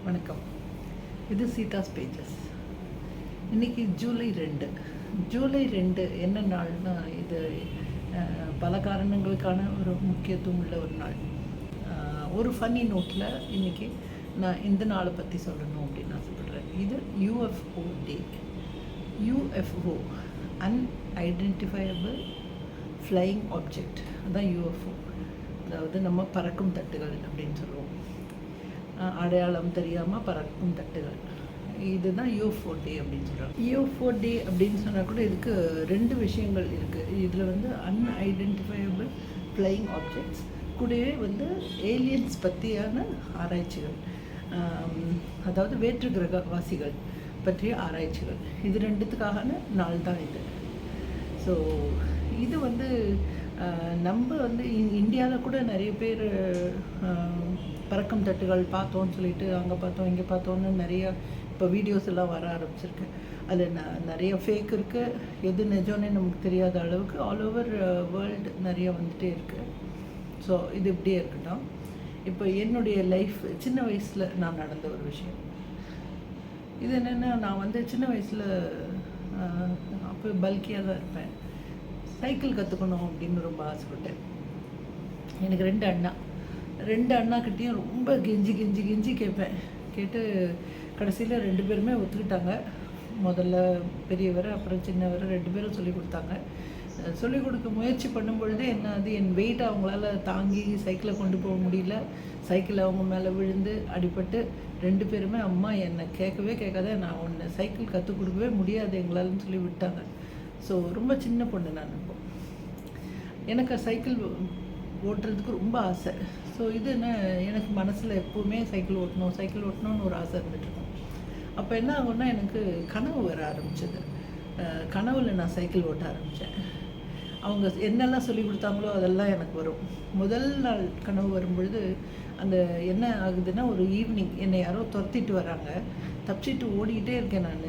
வணக்கம். இது சீதாஸ் பேஜஸ். இன்றைக்கி ஜூலை 2 என்ன நாள்னா, இது பல காரணங்களுக்கான ஒரு முக்கியத்துவம் உள்ள ஒரு நாள். ஒரு ஃபன்னி நோட்டில் இன்றைக்கி நான் இந்த நாளை பற்றி சொல்லணும் அப்படின்னு ஆசைப்படுறேன். இது UFO டே. UFO அன்ஐடென்டிஃபையபிள் ஃப்ளையிங் ஆப்ஜெக்ட், அதுதான் UFO. அதாவது நம்ம பறக்கும் தட்டுகள் அப்படின்னு சொல்லுவோம். அடையாளம் தெரியாமல் பறக்கும் தட்டுகள், இதுதான் UFO டே அப்படின்னு சொல்கிறாங்க. UFO டே அப்படின்னு சொன்னால் கூட இதுக்கு ரெண்டு விஷயங்கள் இருக்குது. இதில் அன்ஐடென்டிஃபையபிள் ஃப்ளையிங் ஆப்ஜெக்ட்ஸ் கூடவே ஏலியன்ஸ் பற்றியான ஆராய்ச்சிகள், அதாவது வேற்று கிரகவாசிகள் பற்றிய ஆராய்ச்சிகள், இது ரெண்டுத்துக்கான நாள் தான் இது. ஸோ இது நம்ம இந்தியாவில் கூட நிறைய பேர் பறக்கும் தட்டுகள் பார்த்தோன்னு சொல்லிட்டு அங்கே பார்த்தோம் இங்கே பார்த்தோன்னு நிறைய இப்போ வீடியோஸ் எல்லாம் வர ஆரம்பிச்சிருக்கு. அதில் நிறைய ஃபேக் இருக்குது, எது நிஜம்னே நமக்கு தெரியாத அளவுக்கு ஆல் ஓவர் வேர்ல்டு நிறைய வந்துகிட்டே இருக்குது. ஸோ இது இப்படியே இருக்கட்டும். இப்போ என்னுடைய லைஃப் சின்ன வயசில் நான் நடந்த ஒரு விஷயம் இது என்னென்னா, நான் சின்ன வயசில் அப்போ பல்கியாக தான் இருப்பேன். சைக்கிள் கற்றுக்கணும் அப்படின்னு ரொம்ப ஆசைப்பட்டேன். எனக்கு ரெண்டு அண்ணாக்கிட்டேயும் ரொம்ப கெஞ்சி கேட்பேன். கேட்டு கடைசியில் 2 பேருமே ஒத்துக்கிட்டாங்க. முதல்ல பெரியவர், அப்புறம் சின்னவர், 2 பேரும் சொல்லிக் கொடுத்தாங்க. சொல்லிக் கொடுக்க முயற்சி பண்ணும் பொழுதே என் வெயிட்டை அவங்களால தாங்கி சைக்கிளை கொண்டு போக முடியல. சைக்கிள் அவங்க மேலே விழுந்து அடிபட்டு 2 பேருமே அம்மா என்னை கேட்கவே கேட்காத, நான் உன்னை சைக்கிள் கற்றுக் கொடுக்கவே முடியாது எங்களாலன்னு சொல்லி விட்டாங்க. ஸோ ரொம்ப சின்ன பொண்ணு நான். இப்போ எனக்கு சைக்கிள் ஓட்டுறதுக்கு ரொம்ப ஆசை. ஸோ இது எனக்கு மனசில் எப்போவுமே சைக்கிள் ஓட்டணும்னு ஒரு ஆசை இருந்துகிட்ருக்கும். அப்போ என்ன ஆகும்னா, எனக்கு கனவு வர ஆரம்பிச்சது. கனவில் நான் சைக்கிள் ஓட்ட ஆரம்பித்தேன். அவங்க என்னெல்லாம் சொல்லி கொடுத்தாங்களோ அதெல்லாம் எனக்கு வரும். முதல் நாள் கனவு வரும்பொழுது என்ன ஆகுதுன்னா, ஒரு ஈவினிங் என்னை யாரோ துரத்திட்டு வராங்க. தப்பிச்சிட்டு ஓடிக்கிட்டே இருக்கேன் நான்.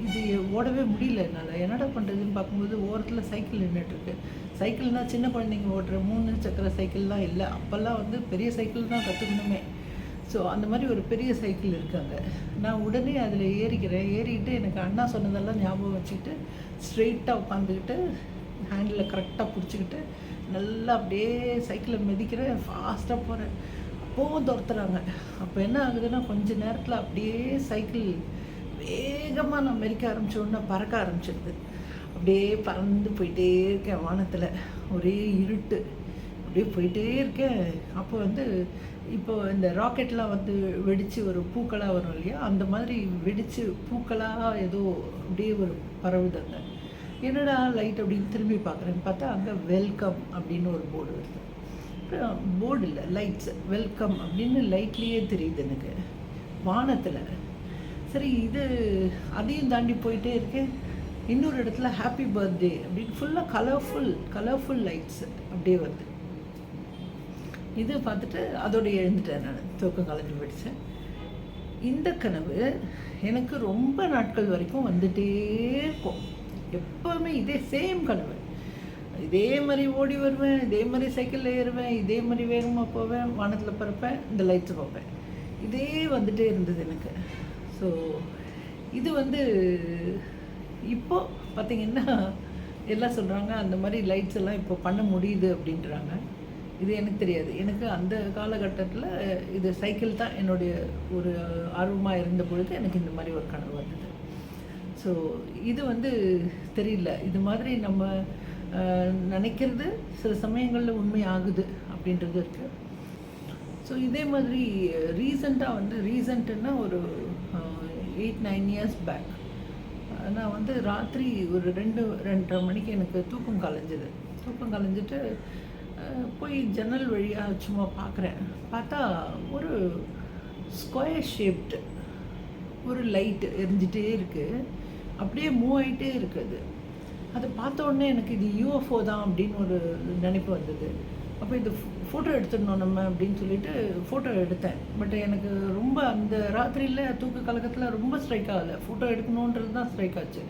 இது ஓடவே முடியல என்னால். என்னடா பண்ணுறதுன்னு பார்க்கும்போது ஓரத்தில் சைக்கிள் நின்றுட்டுருக்கு. சைக்கிள்னால் சின்ன குழந்தைங்க ஓட்டுற 3 சக்கர சைக்கிள்லாம் இல்லை. அப்போல்லாம் பெரிய சைக்கிள் தான் கற்றுக்கணுமே. ஸோ அந்த மாதிரி ஒரு பெரிய சைக்கிள் இருக்காங்க. நான் உடனே அதில் ஏறிக்கிட்டு எனக்கு அண்ணா சொன்னதெல்லாம் ஞாபகம் வச்சுக்கிட்டு ஸ்ட்ரெயிட்டாக உட்காந்துக்கிட்டு ஹேண்டில் கரெக்டாக பிடிச்சிக்கிட்டு நல்லா அப்படியே சைக்கிளை மிதிக்கிறேன். ஃபாஸ்ட்டாக போகிறேன். அப்போவும் துரத்துறாங்க. அப்போ என்ன ஆகுதுன்னா, கொஞ்ச நேரத்தில் அப்படியே சைக்கிள் வேகமாக நான் மெரிக்க ஆரம்பித்தோன்னா பறக்க ஆரம்பிச்சிடுது. அப்படியே பறந்து போயிட்டே இருக்கேன். வானத்தில் ஒரே இருட்டு, அப்படியே போயிட்டே இருக்கேன். அப்போ இப்போ இந்த ராக்கெட்லாம் வெடித்து ஒரு பூக்களாக வரும் இல்லையா, அந்த மாதிரி வெடித்து பூக்களாக ஏதோ அப்படியே ஒரு பரவுதுங்க. என்னடா லைட் அப்படின்னு திரும்பி பார்க்குறேன்னு பார்த்தா அங்கே வெல்கம் அப்படின்னு ஒரு போர்டு வருது. அப்புறம் போர்டு இல்லை, லைட்ஸ், வெல்கம் அப்படின்னு லைட்லேயே தெரியுது எனக்கு வானத்தில். சரி, அதையும் தாண்டி போயிட்டே இருக்கேன். இன்னொரு இடத்துல ஹாப்பி பர்த்டே அப்படின்னு ஃபுல்லாக கலர்ஃபுல் லைட்ஸ் அப்படியே வருது. இது பார்த்துட்டு அதோடு எழுந்துட்டேன். நான் தூக்கம் கலைஞ்சு போயிடுச்சேன். இந்த கனவு எனக்கு ரொம்ப நாட்கள் வரைக்கும் வந்துட்டே இருக்கும். எப்போவுமே இதே சேம் கனவு. இதே மாதிரி ஓடி வருவேன், இதே மாதிரி சைக்கிளில் ஏறுவேன், இதே மாதிரி வேகமாக போவேன், வானத்தில் பறப்பேன், இந்த லைட்ஸை பார்ப்பேன். இதே வந்துகிட்டே இருந்தது எனக்கு. ஸோ இது இப்போது பார்த்திங்கன்னா எல்லாம் சொல்கிறாங்க அந்த மாதிரி லைட்ஸ் எல்லாம் இப்போ பண்ண முடியுது அப்படின்றாங்க. இது எனக்கு தெரியாது. எனக்கு அந்த காலகட்டத்தில் இது சைக்கிள் தான் என்னுடைய ஒரு ஆர்வமாக இருந்த பொழுது எனக்கு இந்த மாதிரி ஒரு கனவு வந்தது. ஸோ இது தெரியல, இது மாதிரி நம்ம நினைக்கிறது சில சமயங்களில் உண்மை ஆகுது அப்படின்றது இருக்குது. ஸோ இதே மாதிரி ரீசெண்ட்டுன்னா ஒரு 8-9 இயர்ஸ் பேக் நான் ராத்திரி ஒரு 2-2:30 மணிக்கு எனக்கு தூக்கம் கலைஞ்சிட்டு போய் ஜன்னல் வழியாக சும்மா பார்க்குறேன். பார்த்தா ஒரு ஸ்கொயர் ஷேப்டு ஒரு லைட்டு எரிஞ்சிட்டே இருக்குது. அப்படியே மூவ் ஆகிட்டே இருக்குது. அதை பார்த்த உடனே எனக்கு இது UFO தான் அப்படின்னு ஒரு நினைப்பு வந்தது. அப்போ இது ஃபோட்டோ எடுத்துடணும் நம்ம அப்படின்னு சொல்லிட்டு ஃபோட்டோ எடுத்தேன். பட் எனக்கு ரொம்ப அந்த ராத்திரியில் தூக்க கலக்கத்தில் ரொம்ப ஸ்ட்ரைக் ஆகலை. ஃபோட்டோ எடுக்கணுன்றது தான் ஸ்ட்ரைக் ஆச்சு.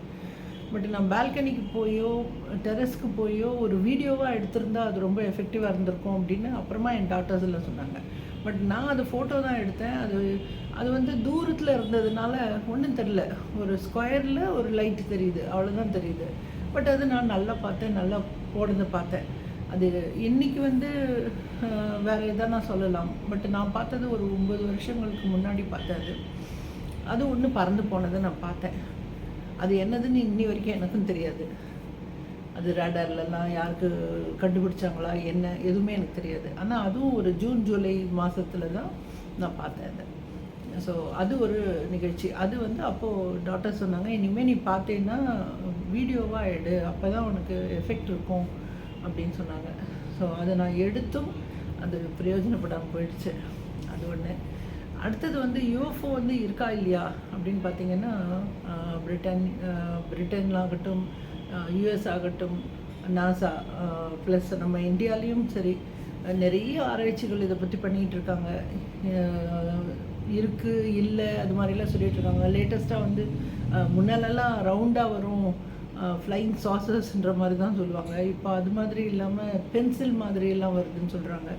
பட் நான் பால்கனிக்கு போயோ டெரஸ்க்கு போயோ ஒரு வீடியோவாக எடுத்திருந்தா அது ரொம்ப எஃபெக்டிவாக இருந்திருக்கும் அப்படின்னு அப்புறமா என் டாக்டர்ஸ் எல்லாம் சொன்னாங்க. பட் நான் அது ஃபோட்டோ தான் எடுத்தேன். அது வந்து தூரத்தில் இருந்ததுனால ஒன்றும் தெரில. ஒரு ஸ்கொயரில் ஒரு லைட் தெரியுது, அவ்வளோதான் தெரியுது. பட் அது நான் நல்லா பார்த்தேன், நல்லா போடுறத பார்த்தேன். அது இன்றைக்கி வந்து வேறு எதாவது நான் சொல்லலாம். பட் நான் பார்த்தது ஒரு 9 வருஷங்களுக்கு முன்னாடி பார்த்தேன். அது ஒன்று பறந்து போனதை நான் பார்த்தேன். அது என்னதுன்னு இன்னி வரைக்கும் எனக்கும் தெரியாது. அது ரேடார்லலாம் யாருக்கு கண்டுபிடிச்சாங்களா என்ன எதுவுமே எனக்கு தெரியாது. ஆனால் அதுவும் ஒரு ஜூன் ஜூலை மாதத்துல தான் நான் பார்த்தேன் அதை. ஸோ அது ஒரு நிகழ்ச்சி. அது வந்து அப்போது டாக்டர் சொன்னாங்க, இனிமேல் நீ பார்த்தேன்னா வீடியோவாக எடு, அப்போ தான் உனக்கு எஃபெக்ட் இருக்கும் அப்படின்னு சொன்னாங்க. ஸோ அதை நான் எடுத்தும் அது பிரயோஜனப்படாமல் போயிடுச்சு. அது ஒன்று. அடுத்தது வந்து யூஎஃப்ஓ வந்து இருக்கா இல்லையா அப்படின்னு பார்த்தீங்கன்னா, பிரிட்டன்ல ஆகட்டும், யூஎஸ் ஆகட்டும், நாசா ப்ளஸ் நம்ம இந்தியாலேயும் சரி நிறைய ஆராய்ச்சிகள் இதை பற்றி பண்ணிகிட்டு இருக்காங்க. இருக்குது இல்லை அது மாதிரிலாம் சொல்லிகிட்டு இருக்காங்க. லேட்டஸ்ட்டாக வந்து முன்னாலெல்லாம் ரவுண்டாக வரும், ஃப்ளையிங் சாசர்ஸ்ன்ற மாதிரி தான் சொல்லுவாங்க. இப்போ அது மாதிரி இல்லாமல் பென்சில் மாதிரியெல்லாம் வருதுன்னு சொல்கிறாங்க.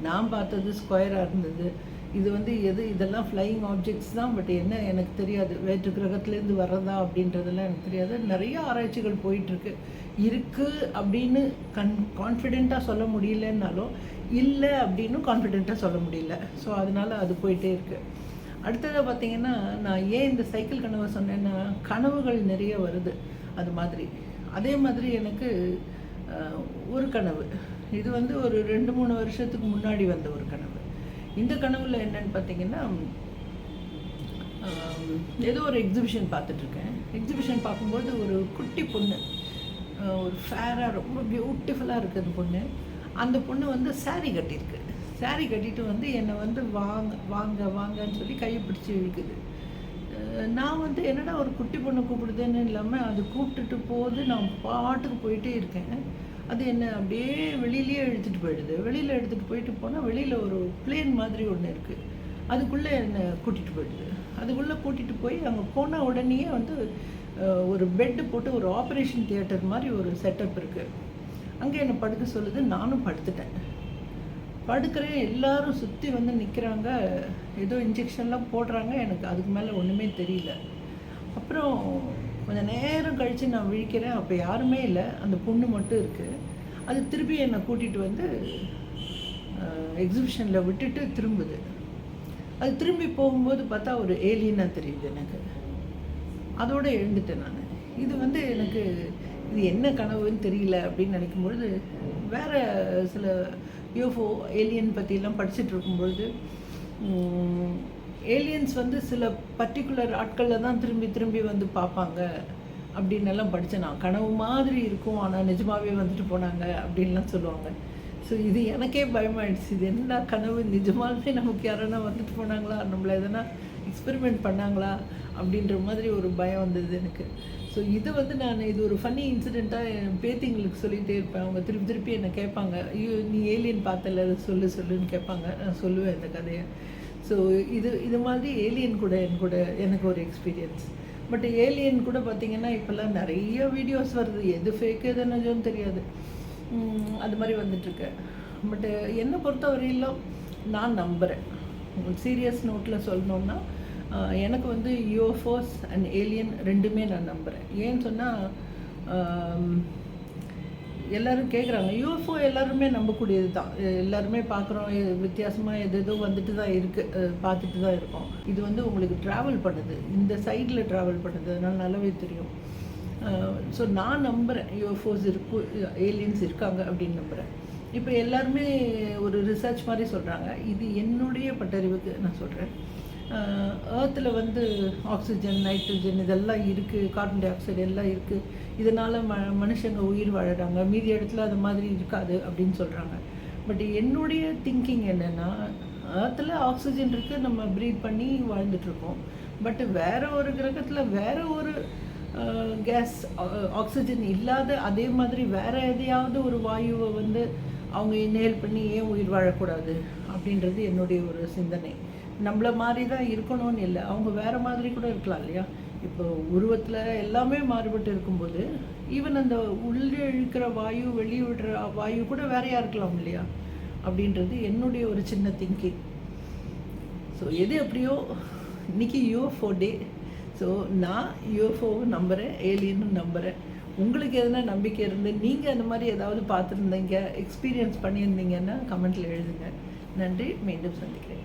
நான் பார்த்தது ஸ்கொயராக இருந்தது. இது வந்து இதெல்லாம் ஃப்ளையிங் ஆப்ஜெக்ட்ஸ் தான். பட் என்ன எனக்கு தெரியாது, வேற்று கிரகத்துலேருந்து வர்றதா அப்படின்றதெல்லாம் எனக்கு தெரியாது. நிறைய ஆராய்ச்சிகள் போயிட்டுருக்கு. இருக்குது அப்படின்னு கான்ஃபிடெண்ட்டாக சொல்ல முடியலன்னாலும், இல்லை அப்படின்னும் கான்ஃபிடெண்ட்டாக சொல்ல முடியல. ஸோ அதனால் அது போயிட்டே இருக்குது. அடுத்ததாக பார்த்திங்கன்னா, நான் ஏன் இந்த சைக்கிள் கனவை சொன்னேன்னா, கனவுகள் நிறைய வருது. அது மாதிரி அதே மாதிரி எனக்கு ஒரு கனவு, இது வந்து ஒரு 2-3 வருஷத்துக்கு முன்னாடி வந்த ஒரு கனவு. இந்த கனவுல என்னன்னு பார்த்தீங்கன்னா, ஏதோ ஒரு எக்ஸிபிஷன் பார்த்துட்ருக்கேன். எக்ஸிபிஷன் பார்க்கும்போது ஒரு குட்டி பொண்ணு, ஒரு ஃபேராக ரொம்ப பியூட்டிஃபுல்லாக இருக்குது அந்த பொண்ணு. அந்த பொண்ணு வந்து சாரீ கட்டியிருக்கு. சாரீ கட்டிட்டு வந்து என்னை வந்து வாங்க வாங்க வாங்கன்னு சொல்லி கையை பிடிச்சி இழுக்குது. நான் வந்து என்னடா ஒரு குட்டி பொண்ணை கூப்பிடுதுன்னு இல்லாமல் அது கூப்பிட்டுட்டு போகுது. நான் பாட்டுக்கு போயிட்டே இருக்கேன். அது என்ன அப்படியே வெளியிலேயே எடுத்துகிட்டு போயிடுது. வெளியில் எடுத்துகிட்டு போயிட்டு போனால் வெளியில் ஒரு பிளேன் மாதிரி ஒன்று இருக்குது. அதுக்குள்ளே என்னை கூட்டிகிட்டு போயிடுது. அதுக்குள்ளே கூட்டிகிட்டு போய் அங்கே போன உடனேயே வந்து ஒரு பெட்டு போட்டு ஒரு ஆப்ரேஷன் தியேட்டர் மாதிரி ஒரு செட்டப் இருக்குது. அங்கே என்னை படுக்க சொல்லுது. நானும் படுத்துட்டேன். படுக்கிறேன். எல்லோரும் சுற்றி வந்து நிற்கிறாங்க. ஏதோ இன்ஜெக்ஷன்லாம் போடுறாங்க. எனக்கு அதுக்கு மேலே ஒன்றுமே தெரியல. அப்புறம் கொஞ்சம் நேரம் கழித்து நான் விழிக்கிறேன். அப்போ யாருமே இல்லை, அந்த பொண்ணு மட்டும் இருக்குது. அது திருப்பி என்னை கூட்டிகிட்டு வந்து எக்ஸிபிஷனில் விட்டுட்டு திரும்புது. அது திரும்பி போகும்போது பார்த்தா ஒரு ஏலியனாக தெரியுது எனக்கு. அதோடு எழுந்துட்டேன் நான். இது வந்து எனக்கு இது என்ன கனவுன்னு தெரியல அப்படின்னு நினைக்கும்பொழுது, வேறு சில யூஎஃப்ஓ ஏலியன் பற்றிலாம் படிச்சுட்டு இருக்கும்பொழுது, ஏலியன்ஸ் வந்து சில பர்டிகுலர் ஆட்களில் தான் திரும்பி திரும்பி வந்து பார்ப்பாங்க அப்படின்னு எல்லாம் படித்தேன் நான். கனவு மாதிரி இருக்கும், ஆனால் நிஜமாகவே வந்துட்டு போனாங்க அப்படின்லாம் சொல்லுவாங்க. ஸோ இது எனக்கே பயமாயிடுச்சு. இது என்ன கனவு, நிஜமாலுமே நமக்கு யாரானா வந்துட்டு போனாங்களா, நம்மளை எதனா எக்ஸ்பெரிமெண்ட் பண்ணாங்களா அப்படின்ற மாதிரி ஒரு பயம் வந்தது எனக்கு. ஸோ இது வந்து இது ஒரு ஃபன்னி இன்சிடெண்ட்டாக என் பேத்திங்களுக்கு சொல்லிகிட்டே இருப்பேன். அவங்க திருப்பி திருப்பி என்னை கேட்பாங்க, ஐயோ நீ ஏலியன் பார்த்தல, அதை சொல்லுன்னு கேட்பாங்க. நான் சொல்லுவேன் இந்த கதையை. ஸோ இது மாதிரி ஏலியன் கூட எனக்கு ஒரு எக்ஸ்பீரியன்ஸ். பட் ஏலியன் கூட பார்த்திங்கன்னா இப்போல்லாம் நிறைய வீடியோஸ் வருது. எது ஃபேக்கு எது நிஜம்னு தெரியாது. அது மாதிரி வந்துட்டுருக்கு. பட்டு என்னை பொறுத்த வரையிலும் நான் நம்புகிறேன். சீரியஸ் நோட்டில் சொல்லணுன்னா, எனக்கு வந்து யூஎஃப்ஓஸ் அண்ட் ஏலியன் ரெண்டுமே நான் நம்புகிறேன். ஏன்னு சொன்னால், எல்லோரும் கேட்குறாங்க, யூஎஃப்ஓ எல்லாருமே நம்பக்கூடியது தான். எல்லாருமே பார்க்குறோம், வித்தியாசமாக எதோ வந்துட்டு தான் இருக்குது, பார்த்துட்டு தான் இருக்கோம். இது வந்து உங்களுக்கு ட்ராவல் பண்ணுது, இந்த சைடில் ட்ராவல் பண்ணுது, அதனால் நல்லாவே தெரியும். ஸோ நான் நம்புகிறேன் யூஎஃப்ஓஸ் ஏலியன்ஸ் இருக்காங்க அப்படின்னு நம்புகிறேன். இப்போ எல்லாருமே ஒரு ரிசர்ச் மாதிரி சொல்கிறாங்க. இது என்னுடைய பட்டறிவுக்கு நான் சொல்கிறேன். ஏர்த்தில் வந்து ஆக்சிஜன், நைட்ரஜன் இதெல்லாம் இருக்குது, கார்பன் டை ஆக்சைடு எல்லாம் இருக்குது. இதனால் மனுஷங்க உயிர் வாழறாங்க. மீதி இடத்துல அது மாதிரி இருக்காது அப்படின்னு சொல்கிறாங்க. பட் என்னுடைய திங்கிங் என்னென்னா, ஏர்த்தில் ஆக்சிஜன் இருக்குது, நம்ம ப்ரீத் பண்ணி வாழ்ந்துட்டுருக்கோம். பட் வேறு ஒரு கிரகத்தில் வேறு ஒரு கேஸ், ஆக்சிஜன் இல்லாத அதே மாதிரி வேறு எதையாவது ஒரு வாயுவை வந்து அவங்க இன்ஹேல் பண்ணி ஏன் உயிர் வாழக்கூடாது அப்படின்றது என்னுடைய ஒரு சிந்தனை. நம்மள மாதிரி தான் இருக்கணும்னு இல்லை, அவங்க வேறு மாதிரி கூட இருக்கலாம் இல்லையா. இப்போ உருவத்தில் எல்லாமே மாறுபட்டு இருக்கும்போது ஈவன் அந்த உள்ளே இழுக்கிற வாயு வெளியே விடுற வாயு கூட வேறையாக இருக்கலாம் இல்லையா அப்படின்றது என்னுடைய ஒரு சின்ன திங்கிங். ஸோ எது எப்படியோ இன்றைக்கி யூஎஃப்ஓ டே. ஸோ நான் யூஎஃப்ஓவை நம்புகிறேன், ஏலியனும் நம்புகிறேன். உங்களுக்கு எதனா நம்பிக்கை இருந்து நீங்கள் அந்த மாதிரி ஏதாவது பார்த்துருந்தீங்க, எக்ஸ்பீரியன்ஸ் பண்ணியிருந்தீங்கன்னா கமெண்ட்டில் எழுதுங்க. நன்றி, மீண்டும் சந்திக்கிறேன்.